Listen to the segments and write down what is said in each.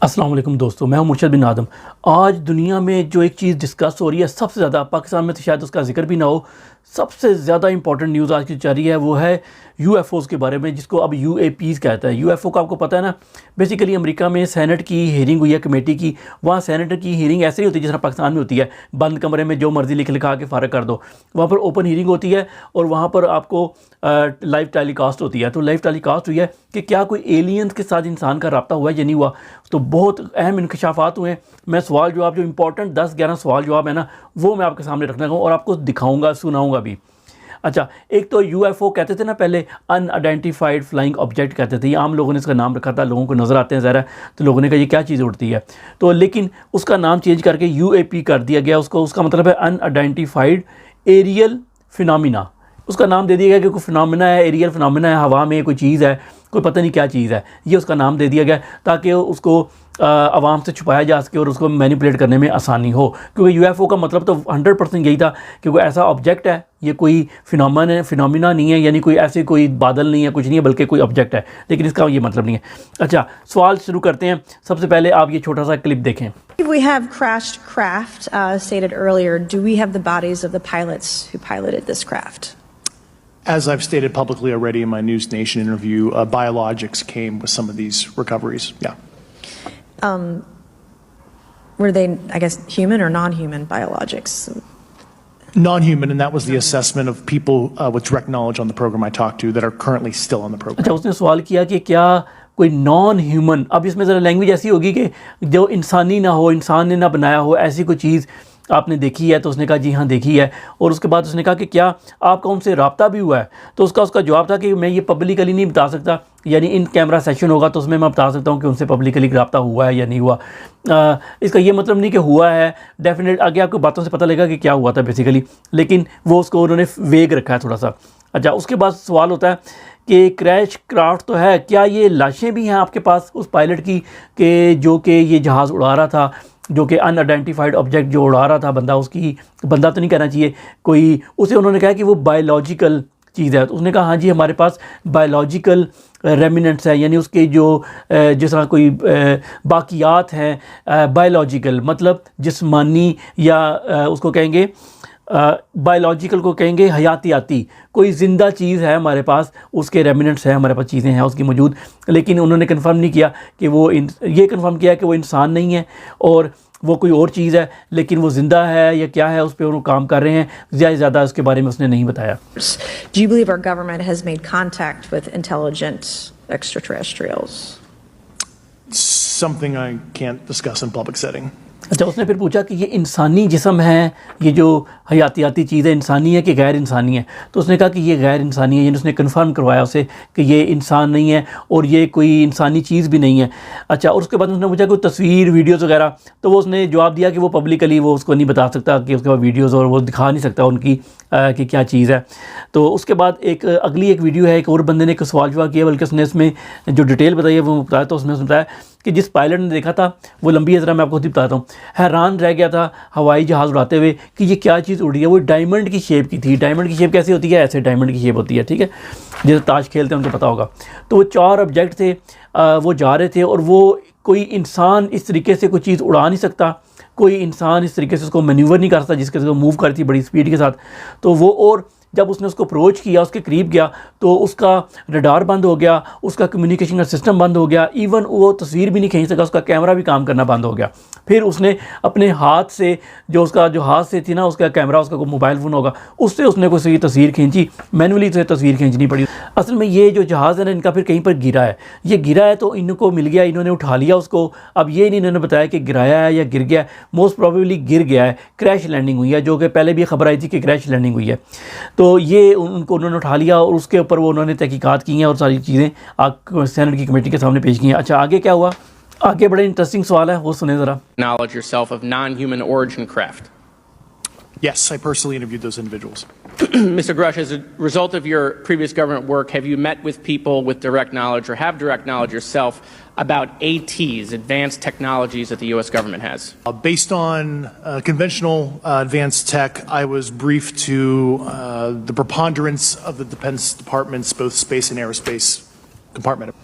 अस्सलाम वालेकुम दोस्तों, मैं हूं मुर्शद बिन आदम। आज दुनिया में जो एक चीज़ डिस्कस हो रही है सबसे ज़्यादा, पाकिस्तान में तो शायद उसका जिक्र भी ना हो, सबसे ज़्यादा इंपॉर्टेंट न्यूज़ आज की चल रही है वो है यूएफओज़ के बारे में, जिसको अब यूएपीज़ कहता है। यूएफओ का आपको पता है ना, बेसिकली अमेरिका में सेनेट की हियरिंग हुई है कमेटी की। वहाँ सेनेट की हियरिंग ऐसे नहीं होती जिस तरह पाकिस्तान में होती है, बंद कमरे में जो मर्ज़ी लिख लिखा के फ़ारग कर दो। वहाँ पर ओपन हियरिंग होती है और वहाँ पर आपको लाइव टेलीकास्ट होती है। तो लाइव टेलीकास्ट हुई है कि क्या कोई एलियंस के साथ इंसान का रब्ता हुआ है या नहीं हुआ। तो बहुत अहम इंकशाफात हुए हैं। मैं सवाल जवाब जो इंपॉर्टेंट 10-11 सवाल जवाब है ना, वो मैं आपके सामने रखने लगा और आपको दिखाऊंगा, सुनाऊंगा भी। अच्छा, एक तो यूएफओ कहते थे ना पहले, अनआइडेंटिफाइड फ्लाइंग ऑब्जेक्ट कहते थे। ये आम लोगों ने इसका नाम रखा था, लोगों को नज़र आते हैं ज़रा, तो लोगों ने कहा ये क्या चीज़ उड़ती है। तो लेकिन उसका नाम चेंज करके यूएपी कर दिया गया। उसका मतलब है अनआइडेंटिफाइड एरियल फिनोमिना। उसका नाम दे दिया गया कि कोई फिनोमिना है, एरियल फिनोमिना है, हवा में कोई चीज़ है, कोई पता नहीं क्या चीज़ है, ये उसका नाम दे दिया गया ताकि उसको आवाम से छुपाया जा सके और उसको मैनिपुलेट करने में आसानी हो। क्योंकि यूएफओ का मतलब तो 100% यही था कि कोई ऐसा ऑब्जेक्ट है, ये कोई फिनोमिना नहीं है, यानी कोई ऐसे कोई बादल नहीं है, कुछ नहीं है, बल्कि कोई ऑब्जेक्ट है, लेकिन इसका ये मतलब नहीं है। अच्छा, सवाल शुरू करते हैं। सबसे पहले आप ये छोटा सा क्लिप देखें। We have crashed craft, stated earlier. Do we have the bodies of the pilots who piloted this craft? As I've stated publicly already in my News Nation interview, biologics came with some of these recoveries. Yeah. Were they, I guess, human or non-human biologics? Non-human, and that was the assessment of people with direct knowledge on the program I talked to that are currently still on the program. अच्छा, उसने सवाल किया कि क्या कोई non human, अब इसमें ज़रा लैंग्वेज ऐसी होगी कि जो इंसानी ना हो, इंसान ने ना बनाया हो, ऐसी कोई चीज़ आपने देखी है। तो उसने कहा जी हाँ देखी है। और उसके बाद उसने कहा कि क्या आपका उनसे रब्ता भी हुआ है। तो उसका जवाब था कि मैं ये पब्लिकली नहीं बता सकता, यानी इन कैमरा सेशन होगा तो उसमें मैं बता सकता हूँ कि उनसे पब्लिकली रब्ता हुआ है या नहीं हुआ। इसका ये मतलब नहीं कि हुआ है, डेफिनेट आगे आपको बातों से पता लगेगा कि क्या हुआ था बेसिकली, लेकिन वो उसको उन्होंने वेग रखा है थोड़ा सा। अच्छा, उसके बाद सवाल होता है कि क्रैश क्राफ्ट तो है, क्या ये लाशें भी हैं आपके पास उस पायलट की कि जो कि ये जहाज़ उड़ा रहा था, जो कि अनआइडेंटिफाइड ऑब्जेक्ट जो उड़ा रहा था, बंदा तो नहीं कहना चाहिए कोई, उसे उन्होंने कहा कि वो बायोलॉजिकल चीज़ है। तो उसने कहा हाँ जी हमारे पास बायोलॉजिकल रेमिनेंट्स है, यानी उसके जो जिस तरह कोई बाकियात हैं, बायोलॉजिकल मतलब जिस्मानी, या उसको कहेंगे बायोलॉजिकल को कहेंगे हयातियाती, कोई ज़िंदा चीज़ है हमारे पास, उसके रेमिनेंट्स हैं हमारे पास, चीज़ें हैं उसकी मौजूद। लेकिन उन्होंने कंफर्म नहीं किया कि वो ये कंफर्म किया कि वो इंसान नहीं है और वो कोई और चीज़ है, लेकिन वो ज़िंदा है या क्या है उस पर वो काम कर रहे हैं। ज़्यादा उसके बारे में उसने नहीं बताया। Do you believe our government has made contact with intelligent extraterrestrials? Something I can't discuss in public setting. अच्छा, उसने फिर पूछा कि ये इंसानी जिस्म है, ये जो हयातियाती चीज़ है, इंसानी है कि गैर इंसानी है। तो उसने कहा कि ये गैर इंसानी है, यानी उसने कंफर्म करवाया उसे कि ये इंसान नहीं है और ये कोई इंसानी चीज़ भी नहीं है। अच्छा, और उसके बाद उसने पूछा कोई तस्वीर वीडियोज़ वगैरह, तो वो उसने जवाब दिया कि वो पब्लिकली वो उसको नहीं बता सकता कि उसके बाद वीडियोज़ और वो दिखा नहीं सकता उनकी कि क्या चीज़ है। तो उसके बाद अगली एक वीडियो है, एक और बंदे ने एक सवाल जवाब किया, बल्कि उसने इसमें जो डिटेल बताई है वो बताया। तो उसने बताया कि जिस पायलट ने देखा था वो लंबी है, ज़रा मैं आपको खुद ही बताता हूँ, हैरान रह गया था हवाई जहाज़ उड़ाते हुए कि ये क्या चीज़ उड़ रही है। वो डायमंड की शेप की थी। डायमंड की शेप कैसी होती है? ऐसे डायमंड की शेप होती है, ठीक है, जैसे ताश खेलते हैं उनको पता होगा। तो वो 4 ऑब्जेक्ट थे, वो जा रहे थे और वो कोई इंसान इस तरीके से कोई चीज़ उड़ा नहीं सकता, कोई इंसान इस तरीके से उसको मैन्यूवर नहीं कर सकता जिसके से मूव करती बड़ी स्पीड के साथ। तो वो, और जब उसने उसको अप्रोच किया, उसके करीब गया, तो उसका रडार बंद हो गया, उसका कम्युनिकेशन का सिस्टम बंद हो गया, इवन वो तस्वीर भी नहीं खींच सका, उसका कैमरा भी काम करना बंद हो गया। फिर उसने अपने हाथ से जो हाथ से थी ना उसका कैमरा, उसका मोबाइल फ़ोन होगा, उससे उसने कोई तस्वीर खींची, मैनुअली उसे तस्वीर खींचनी पड़ी। असल में ये जो जहाज़ है ना इनका फिर कहीं पर गिरा है, ये गिरा है तो इनको मिल गया, इन्होंने उठा लिया उसको। अब ये नहीं इन्होंने बताया कि गिराया है या गिर गया है, मोस्ट प्रोबेबली गिर गया है, क्रैश लैंडिंग हुई है, जो कि पहले भी खबर आई थी कि क्रैश लैंडिंग हुई है। तो ये उनको उन्होंने उठा लिया और उसके ऊपर वो उन्होंने तहकीकात की हैं और सारी चीज़ें सेनेट की कमेटी के सामने पेश की हैं। अच्छा, आगे क्या हुआ? आगे बड़े इंटरेस्टिंग सवाल है, वो सुने ज़रा। Knowledge yourself of non-human origin craft. Yes, I personally interviewed those individuals. Mr. Grush, as a result of your previous government work, have you met with people with direct knowledge or have direct knowledge yourself about ATs, advanced technologies that the U.S. government has? Based on conventional advanced tech, I was briefed to the preponderance of the Defense Department's both space and aerospace compartment.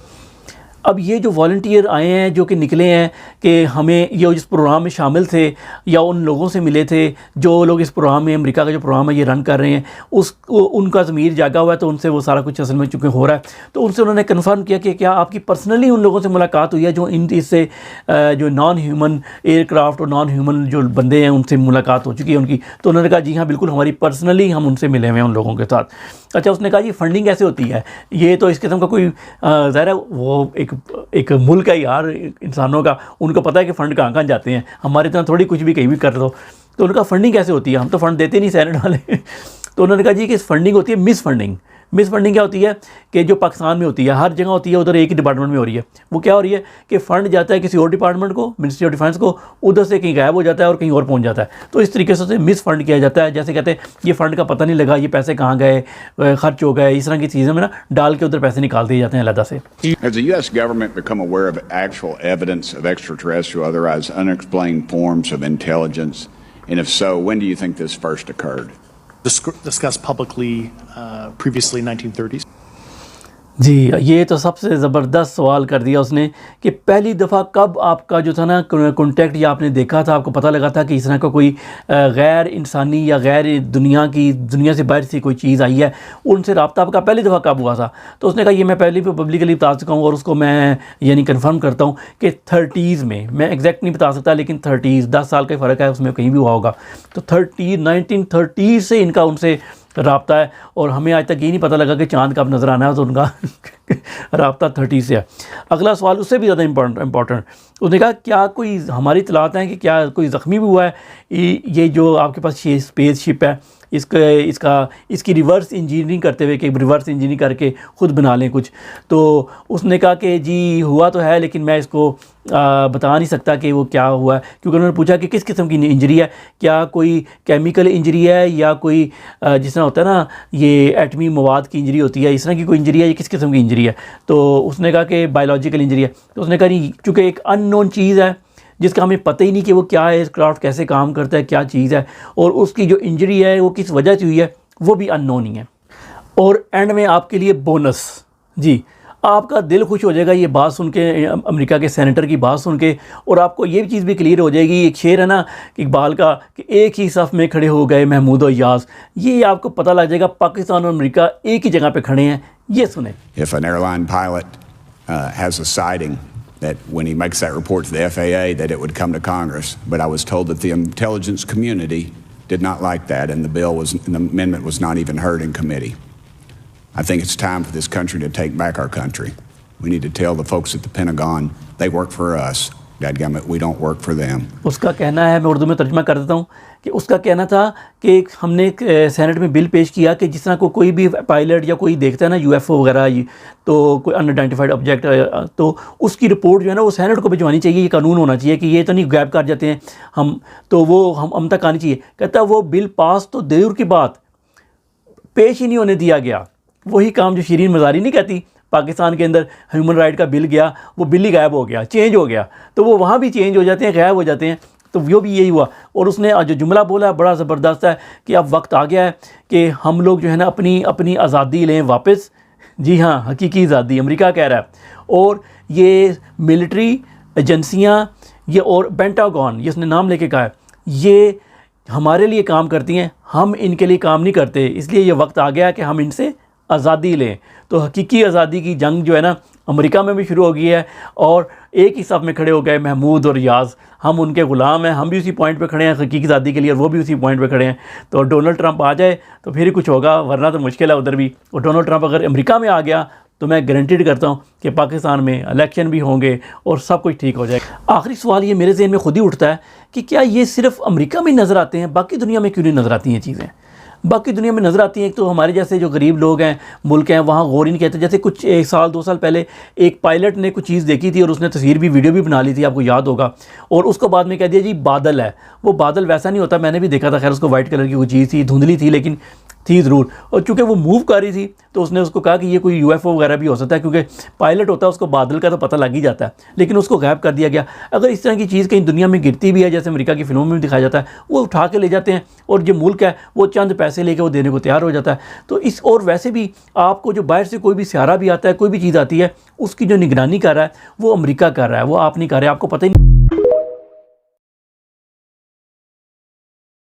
अब ये जो volunteer आए हैं जो कि निकले हैं कि हमें ये जिस प्रोग्राम में शामिल थे या उन लोगों से मिले थे जो लोग इस प्रोग्राम में, अमेरिका का जो प्रोग्राम है ये रन कर रहे हैं, उनका ज़मीर जागा हुआ है, तो उनसे वो सारा कुछ असल में चूँकि हो रहा है, तो उनसे उन्होंने कन्फर्म किया कि क्या आपकी पर्सनली उन लोगों से मुलाकात हुई है जो इससे जो नॉन ह्यूमन एयरक्राफ्ट और नॉन ह्यूमन जो बंदे हैं उनसे मुलाकात हो चुकी है उनकी। तो उन्होंने कहा जी हाँ बिल्कुल, हमारी पर्सनली हम उनसे मिले हुए हैं उन लोगों के साथ। अच्छा, उसने कहा जी फंडिंग कैसे होती है, ये तो इस किस्म का कोई ज़ाहिर है वो एक मुल्क है यार इंसानों का, उनको पता है कि फ़ंड कहाँ कहाँ जाते हैं, हमारे इतना थोड़ी कुछ भी कहीं भी कर दो। तो उनका फंडिंग कैसे होती है, हम तो फ़ंड देते नहीं सेनेट वाले। तो उन्होंने कहा जी कि फंडिंग होती है मिस फंडिंग। मिस फंडिंग क्या होती है कि जो पाकिस्तान में होती है, हर जगह होती है, उधर एक ही डिपार्टमेंट में हो रही है। वो क्या हो रही है कि फ़ंड जाता है किसी और डिपार्टमेंट को, मिनिस्ट्री ऑफ डिफेंस को, उधर से कहीं गायब हो जाता है और कहीं और पहुंच जाता है। तो इस तरीके से मिस फंड किया जाता है, जैसे कहते हैं ये फ़ंड का पता नहीं लगा, ये पैसे कहाँ गए, खर्च हो गए, इस तरह की चीज़ें में ना डाल के उधर पैसे निकाल दिए जाते हैं अलग से। Has the U.S. government become aware of actual evidence of extraterrestrial, otherwise unexplained forms of intelligence? And if so, when do you think this first occurred? Discussed publicly previously in 1930s. जी, ये तो सबसे ज़बरदस्त सवाल कर दिया उसने कि पहली दफ़ा कब आपका जो था ना कॉन्टैक्ट या आपने देखा था, आपको पता लगा था कि इस तरह का कोई गैर इंसानी या गैर दुनिया से बाहर से कोई चीज़ आई है, उनसे रब्ता आपका पहली दफ़ा कब हुआ था। तो उसने कहा ये मैं पहले भी पब्लिकली बता चुका हूँ और उसको मैं यानी कन्फर्म करता हूँ कि 30s में, मैं एग्जैक्ट नहीं बता सकता लेकिन 30s 10 साल का फ़र्क है उसमें, कहीं भी हुआ होगा। तो 1930 से इनका उनसे राब्ता है और हमें आज तक ये नहीं पता लगा कि चाँद कब नज़र आना है, तो उनका राब्ता 30 से है। अगला सवाल उससे भी ज़्यादा इम्पॉर्टेंट, उसने कहा क्या कोई हमारी इतलात हैं कि क्या कोई ज़ख्मी भी हुआ है, ये जो आपके पास ये स्पेस शिप है इसकी रिवर्स इंजीनियरिंग करते हुए कि रिवर्स इंजीनियरिंग करके ख़ुद बना लें कुछ। तो उसने कहा कि जी हुआ तो है लेकिन मैं इसको बता नहीं सकता कि वो क्या हुआ है, क्योंकि उन्होंने पूछा कि किस किस्म की इंजरी है, क्या कोई केमिकल इंजरी है या कोई जिस तरह होता है ना ये एटमी मवाद की इंजरी होती है, इस तरह की कोई इंजरी है, ये किस किस्म की इंजरी है। तो उसने कहा कि बायोलॉजिकल इंजरी है। तो उसने कहा नहीं, चूँकि एक अननोन चीज़ है जिसका हमें पता ही नहीं कि वो क्या है, क्राफ्ट कैसे काम करता है, क्या चीज़ है, और उसकी जो इंजरी है वो किस वजह से हुई है वो भी अननोन ही है। और एंड में आपके लिए बोनस, जी आपका दिल खुश हो जाएगा ये बात सुन के, अमेरिका के सेनेटर की बात सुन के, और आपको ये चीज़ भी क्लियर हो जाएगी। एक शेर है ना इकबाल का कि एक ही सफ़ में खड़े हो गए महमूद और यास, ये आपको पता लग जाएगा पाकिस्तान और अमेरिका एक ही जगह पे खड़े हैं। ये सुने, If an airline pilot has a sighting, that when he makes that report to the FAA that it would come to Congress, but I was told that the intelligence community did not like that and the amendment was not even heard in committee. I think it's time for this country to take back our country. We need to tell the folks at the Pentagon they work for us. Dadgummit, we don't work for them. उसका कहना है, मैं उर्दू में तर्जुमा कर देता हूँ, कि उसका कहना था कि हमने सेनेट में बिल पेश किया कि जिस तरह को कोई भी पायलट या कोई देखता है ना UFO वगैरह, तो कोई अनआइडेंटिफाइड ऑब्जेक्ट, तो उसकी रिपोर्ट जो है ना वो सेनेट को भिजवानी चाहिए, ये कानून होना चाहिए कि ये तो नहीं गायब कर जाते हैं हम, तो वो हम तक आनी चाहिए। कहता है वो बिल पास तो दूर की बात पेश ही नहीं होने दिया गया। वही काम जो शिरीन मज़ारी नहीं कहती, पाकिस्तान के अंदर ह्यूमन राइट का बिल गया, वो बिल ही गायब हो गया, चेंज हो गया, तो वो वहाँ भी चेंज हो जाते हैं, गायब हो जाते हैं। तो वो भी यही हुआ। और उसने जो जुमला बोला बड़ा ज़बरदस्त है कि अब वक्त आ गया है कि हम लोग जो है ना अपनी आज़ादी लें वापस। जी हाँ, हकीकी आज़ादी अमेरिका कह रहा है। और ये मिलिट्री एजेंसियाँ ये और पेंटागन, ये उसने नाम लेके कहा है, ये हमारे लिए काम करती हैं, हम इनके लिए काम नहीं करते, इसलिए ये वक्त आ गया है कि हम इनसे आज़ादी लें। तो हकीकी आज़ादी की जंग जो है ना अमेरिका में भी शुरू हो गई है, और एक ही सफ़ में खड़े हो गए महमूद और याज़, हम उनके ग़ुलाम हैं, हम भी उसी पॉइंट पे खड़े हैं हकीकी आज़ादी के लिए, और वो भी उसी पॉइंट पे खड़े हैं। तो डोनाल्ड ट्रंप आ जाए तो फिर ही कुछ होगा, वरना तो मुश्किल है उधर भी। और डोनाल्ड ट्रंप अगर अमेरिका में आ गया तो मैं गारंटीड करता हूँ कि पाकिस्तान में इलेक्शन भी होंगे और सब कुछ ठीक हो जाएगा। आखिरी सवाल ये मेरे ज़हन में खुद ही उठता है कि क्या ये सिर्फ अमेरिका में नज़र आते हैं, बाकी दुनिया में क्यों नहीं नज़र आती हैं चीज़ें? बाकी दुनिया में नज़र आती हैं। एक तो हमारे जैसे जो गरीब लोग हैं, मुल्क हैं, वहाँ गौर ही नहीं कहते। जैसे कुछ 1 साल 2 साल पहले एक पायलट ने कुछ चीज़ देखी थी और उसने तस्वीर भी वीडियो भी बना ली थी, आपको याद होगा, और उसको बाद में कह दिया जी बादल है। वो बादल वैसा नहीं होता, मैंने भी देखा था, खैर उसको वाइट कलर की कोई चीज़ थी, धुंधली थी, लेकिन थी ज़रूर, और चूँकि वो मूव कर रही थी तो उसने उसको कहा कि ये कोई UFO वगैरह भी हो सकता है, क्योंकि पायलट होता है उसको बादल का तो पता लग ही जाता है, लेकिन उसको गायब कर दिया गया। अगर इस तरह की चीज़ कहीं दुनिया में गिरती भी है, जैसे अमेरिका की फिल्मों में भी दिखाया जाता है, वो उठा के ले जाते हैं और जो मुल्क है वो चंद पैसे लेके वो देने को तैयार हो जाता है। तो इस और वैसे भी आपको जो बाहर से कोई भी सहारा भी आता है, कोई भी चीज़ आती है, उसकी जो निगरानी कर रहा है वो अमेरिका कर रहा है, वो आप नहीं कर रहे, आपको पता ही नहीं।